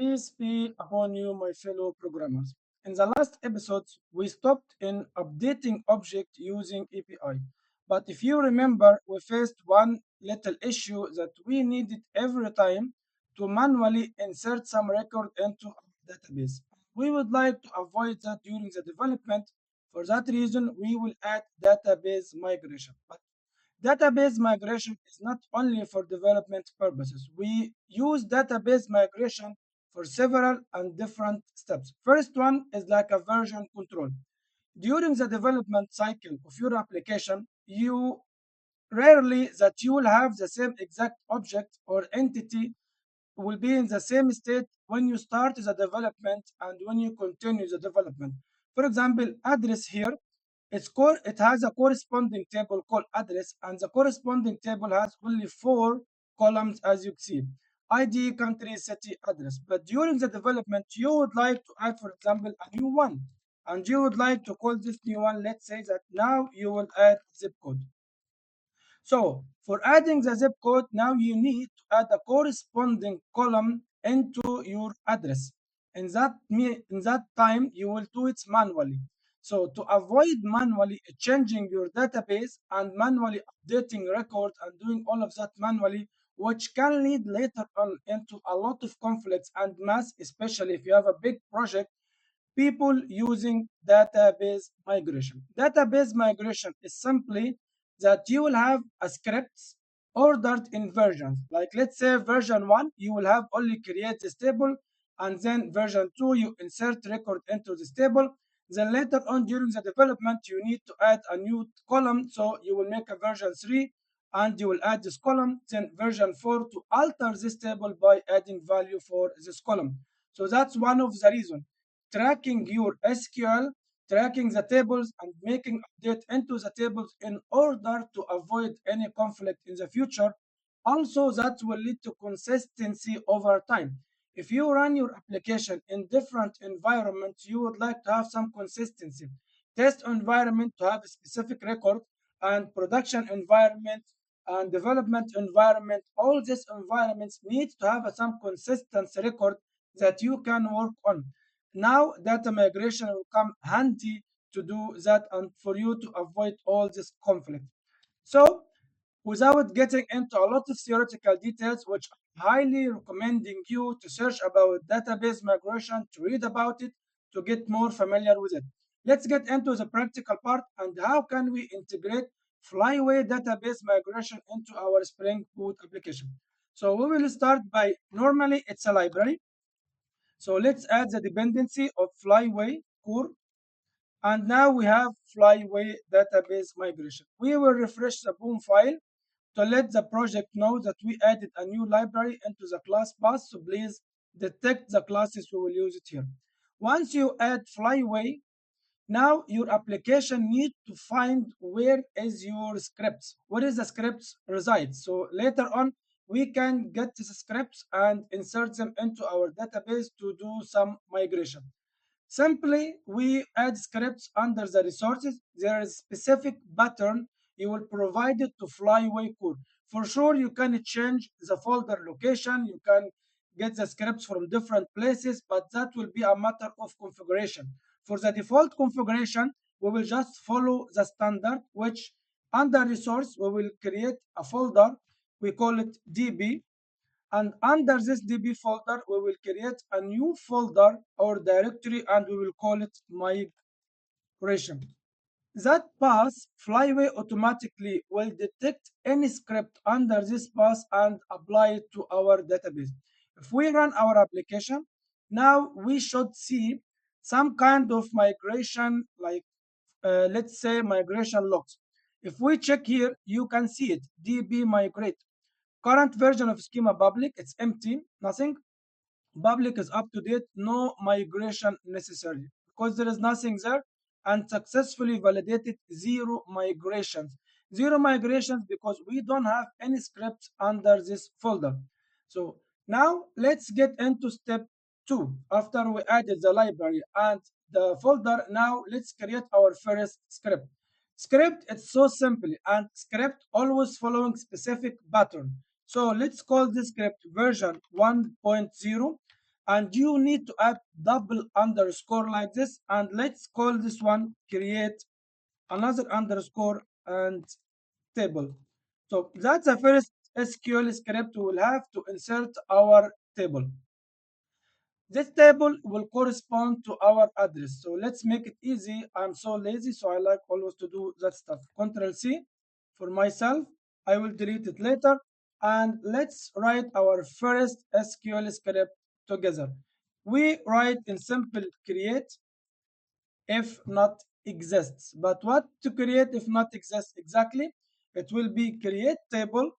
Peace be upon you, my fellow programmers. In the last episodes, we stopped in updating object using API. But if you remember, we faced one little issue that we needed every time to manually insert some record into our database. We would like to avoid that during the development. For that reason, we will add database migration. But database migration is not only for development purposes. We use database migration for several and different steps. First one is like a version control. During the development cycle of your application, you rarely that you will have the same exact object or entity will be in the same state when you start the development and when you continue the development. For example, address here, it has a corresponding table called address, and the corresponding table has only four columns as you see. ID, country, city, address. But during the development, you would like to add, for example, a new one. And you would like to call this new one, let's say that now you will add zip code. So for adding the zip code, now you need to add a corresponding column into your address. In that time, you will do it manually. So to avoid manually changing your database and manually updating records and doing all of that manually, which can lead later on into a lot of conflicts and mess, especially if you have a big project, people using database migration. Database migration is simply that you will have a scripts ordered in versions. Like let's say version 1, you will have only create this table, and then version 2, you insert record into this table. Then later on during the development, you need to add a new column. So you will make a version 3 and you will add this column, then version 4 to alter this table by adding value for this column. So that's one of the reasons tracking your SQL, tracking the tables and making update into the tables in order to avoid any conflict in the future. Also, that will lead to consistency over time. If you run your application in different environments, you would like to have some consistency. Test environment to have a specific record, and production environment and development environment, all these environments need to have some consistent record that you can work on. Now data migration will come handy to do that and for you to avoid all this conflict. So without getting into a lot of theoretical details, which I'm highly recommending you to search about database migration, to read about it, to get more familiar with it. Let's get into the practical part and how can we integrate Flyway database migration into our Spring Boot application. So we will start by, normally it's a library. So let's add the dependency of Flyway core. And now we have Flyway database migration. We will refresh the Boom file to let the project know that we added a new library into the class path. So please detect the classes we will use it here. Once you add Flyway, now your application needs to find where is your scripts, where is the scripts resides. So later on, we can get the scripts and insert them into our database to do some migration. Simply, we add scripts under the resources. There is specific pattern you will provide it to Flyway core. For sure, you can change the folder location. You can get the scripts from different places, but that will be a matter of configuration. For the default configuration, we will just follow the standard, which under resource, we will create a folder. We call it DB, and under this DB folder, we will create a new folder or directory and we will call it migration. That path, Flyway automatically will detect any script under this path and apply it to our database. If we run our application, now we should see some kind of migration, like let's say migration logs. If we check here, you can see it, DB migrate. Current version of schema public, it's empty, nothing. Public is up to date, no migration necessary because there is nothing there, and successfully validated zero migrations. Zero migrations because we don't have any scripts under this folder. So now let's get into step 2. After we added the library and the folder, now let's create our first script. Script, it's so simple, and script always following specific pattern. So let's call this script version 1.0. and you need to add double underscore like this, and let's call this one create another underscore and table. So that's the first SQL script we will have to insert our table. This table will correspond to our address. So let's make it easy. I'm so lazy, so I like always to do that stuff. Control C for myself. I will delete it later. And let's write our first SQL script together. We write in simple create if not exists. But what to create if not exists exactly? It will be create table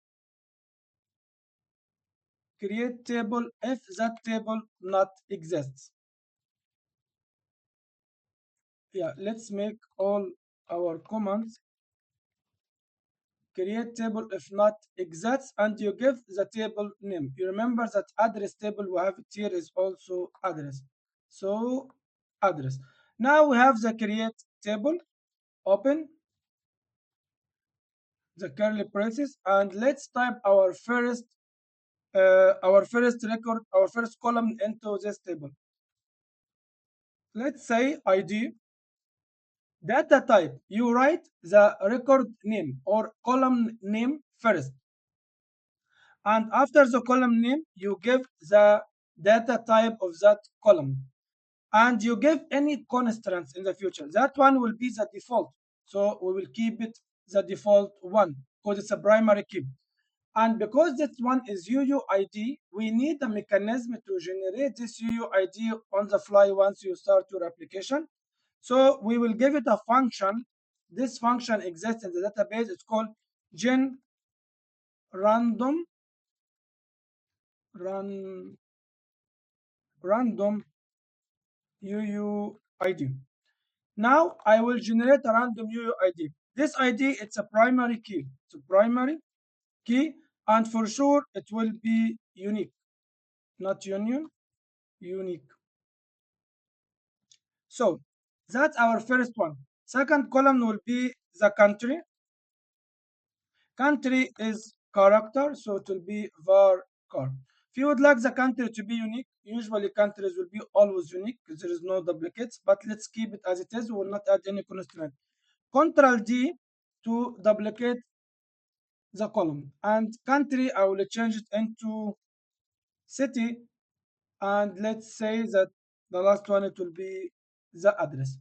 if that table not exists. Yeah, let's make all our commands create table if not exists, and you give the table name. You remember that address table we have it here is also address. So address. Now we have the create table. Open the curly braces and let's type our first record, our first column into this table. Let's say ID data type. You write the record name or column name first. And after the column name, you give the data type of that column. And you give any constants in the future. That one will be the default. So we will keep it the default one because it's a primary key. And because this one is UUID, we need a mechanism to generate this UUID on the fly once you start your application. So we will give it a function. This function exists in the database. It's called gen random run random UUID. Now I will generate a random UUID. This ID, it's a primary key. It's a primary key, and for sure it will be unique, not union, unique. So that's our first one. Second column will be the country. Country is character, so it will be var car. If you would like the country to be unique, usually countries will be always unique because there is no duplicates, but let's keep it as it is. We will not add any constraint. Control D to duplicate the column. And country, I will change it into city. And let's say that the last one, it will be the address.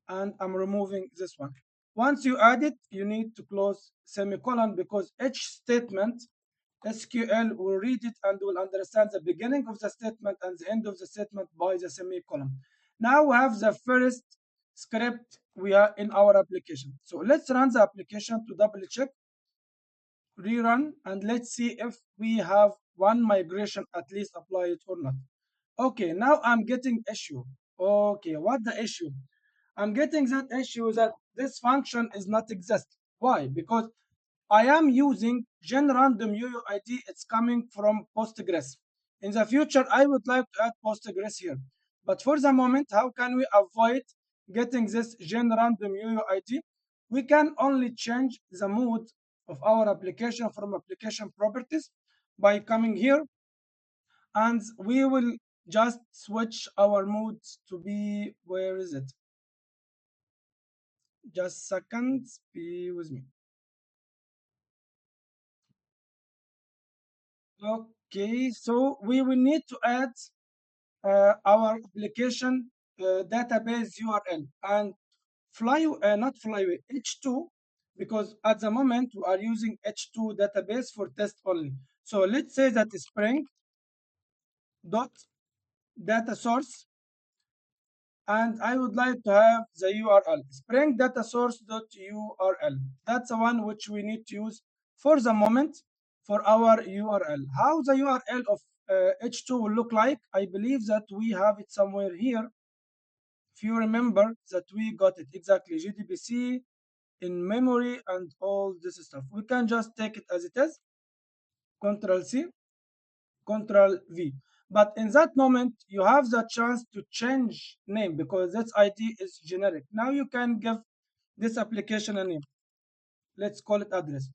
And I'm removing this one. Once you add it, you need to close semicolon because each statement SQL will read it and will understand the beginning of the statement and the end of the statement by the semicolon. Now we have the first script we are in our application. So let's run the application to double check, rerun, and let's see if we have one migration at least applied or not. Okay, now I'm getting issue. Okay, what the issue? I'm getting that issue that this function is not exist. Why? Because I am using gen random UUID. It's coming from Postgres. In the future, I would like to add Postgres here. But for the moment, how can we avoid getting this gen random UUID? We can only change the mode of our application from application properties by coming here, and we will just switch our modes to be, where is it? Just seconds, be with me. Okay, so we will need to add our application database URL and not Flyway, H2, because at the moment we are using H2 database for test only. So let's say that is Spring dot data source, and I would like to have the URL spring data source dot URL. That's the one which we need to use for the moment for our URL. How the URL of H2 will look like, I believe that we have it somewhere here. If you remember that we got it exactly GDBC in memory and all this stuff. We can just take it as it is, Control C, Control V. But in that moment, you have the chance to change name because this ID is generic. Now you can give this application a name. Let's call it address.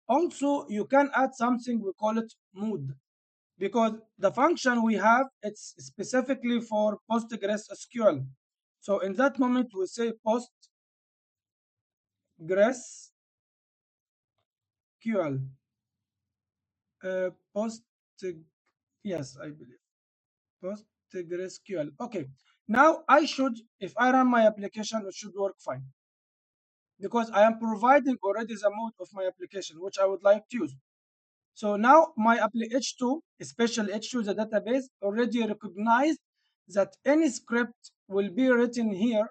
Also, you can add something, we call it mood. because the function we have, it's specifically for PostgreSQL. So in that moment, we say PostgreSQL, post, yes, I believe PostgreSQL. Okay, now I should, if I run my application, it should work fine because I am providing already the mode of my application, which I would like to use. So now my H2, especially H2, the database, already recognized that any script will be written here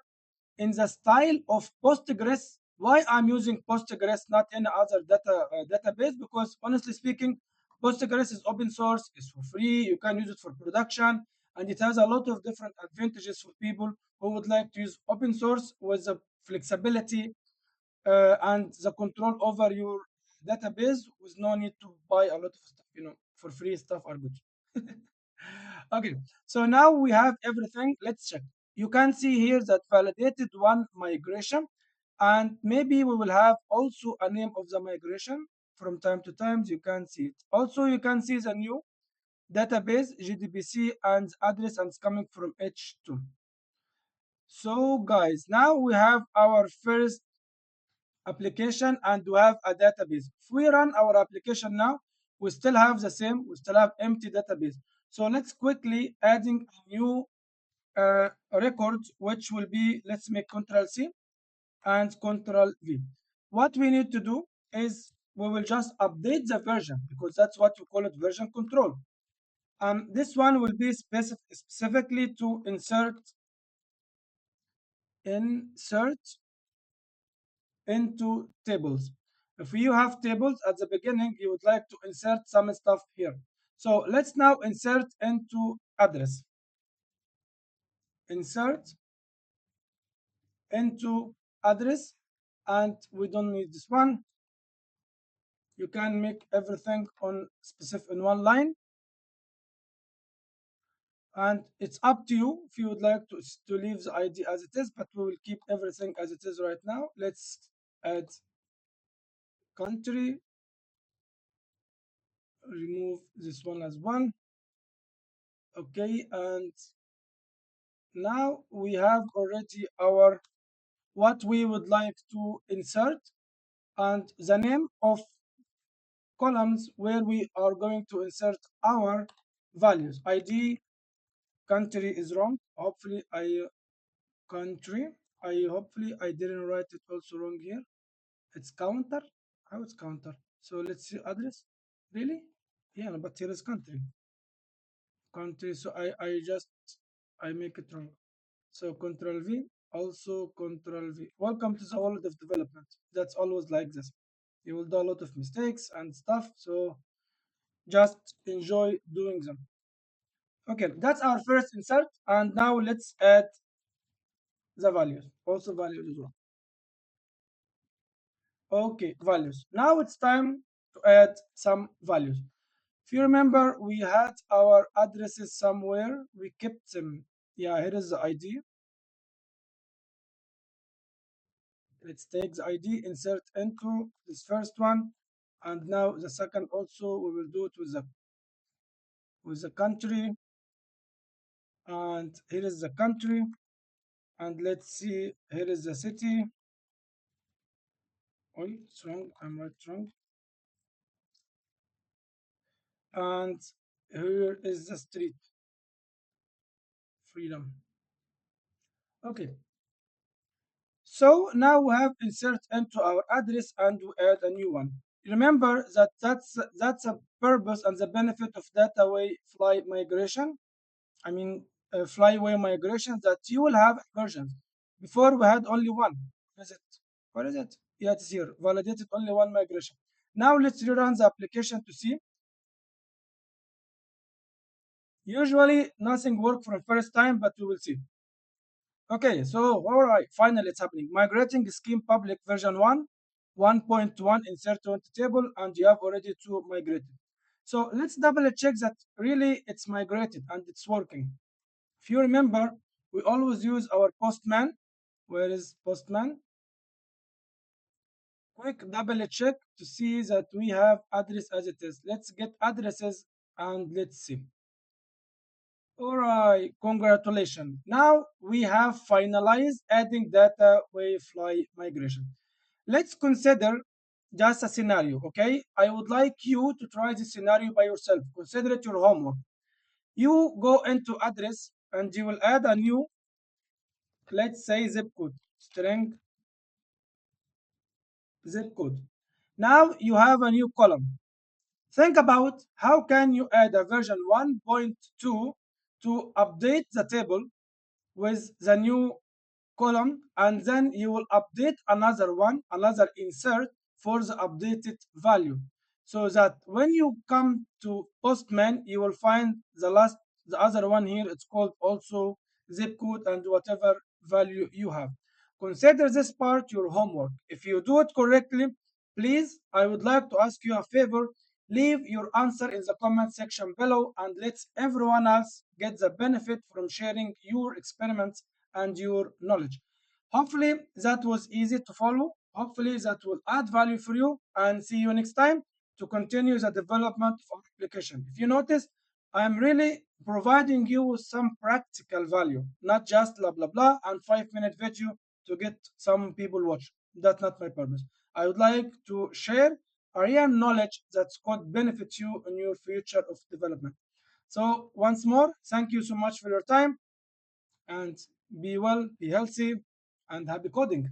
in the style of Postgres. Why I'm using Postgres, not any other database? Because honestly speaking, Postgres is open source, it's for free, you can use it for production, and it has a lot of different advantages for people who would like to use open source with the flexibility and the control over your database with no need to buy a lot of stuff. For free stuff are good. Okay, so now we have everything. Let's check. You can see here that validated one migration, and maybe we will have also a name of the migration from time to time. You can see it. Also, you can see the new database GDBC and address, and it's coming from H2. So guys, now we have our first application and we have a database. If we run our application now, we still have the same, we still have empty database. So let's quickly adding a new record, which will be, let's make Control C and Control V. What we need to do is we will just update the version because that's what you call it, version control. This one will be specifically to insert into tables. If you have tables at the beginning, you would like to insert some stuff here. So let's now insert into address. Insert into address, and we don't need this one. You can make everything on specific in one line, and it's up to you if you would like to leave the ID as it is, but we will keep everything as it is right now. Let's add country, remove this one as one. Okay, and now we have already our what we would like to insert and the name of columns where we are going to insert our values. ID, country is wrong. Hopefully country. Hopefully I didn't write it also wrong here. It's counter. How it's counter? So let's see address. Really? Yeah, no, but here is country. Country. So I make it wrong. So Control V, also Control V. Welcome to the world of development. That's always like this. You will do a lot of mistakes and stuff, so just enjoy doing them. Okay, that's our first insert, and now let's add the values. Also values as well. Okay, values. Now it's time to add some values. If you remember, we had our addresses somewhere. We kept them. Yeah, here is the ID. Let's take the ID, insert into this first one, and now the second also we will do it with the country, and here is the country, and let's see, here is the city. Oh, it's wrong, I'm right wrong. And here is the street, freedom. Okay, so now we have insert into our address and we add a new one. Remember that that's a purpose and the benefit of data fly migration. I mean, Flyway migration, that you will have versions. Before we had only one. Where is it? Where is it? Yeah, it's here. Validated only one migration. Now let's rerun the application to see. Usually nothing worked for the first time, but we will see. Okay, so all right, finally it's happening. Migrating scheme public version 1, 1.1 insert to table, and you have already two migrated. So let's double check that really it's migrated and it's working. If you remember, we always use our postman. Where is postman? Quick double check to see that we have address as it is. Let's get addresses And let's see. All right, congratulations. Now we have finalized adding data Wayfly migration. Let's consider just a scenario, okay? I would like you to try this scenario by yourself. Consider it your homework. You go into address and you will add a new, let's say, zip code, string zip code. Now you have a new column. Think about how can you add a version 1.2 to update the table with the new column, and then you will update another one, another insert for the updated value, so that when you come to postman you will find the other one here. It's called also zip code and whatever value you have. Consider this part your homework. If you do it correctly, please, I would like to ask you a favor. Leave your answer in the comment section below and let everyone else get the benefit from sharing your experiments and your knowledge. Hopefully that was easy to follow. Hopefully that will add value for you, and see you next time to continue the development of our application. If you notice, I am really providing you with some practical value, not just blah blah blah and 5 minute video to get some people watch. That's not my purpose. I would like to share a real knowledge that could benefit you in your future of development. So once more, thank you so much for your time, and be well, be healthy, and happy coding.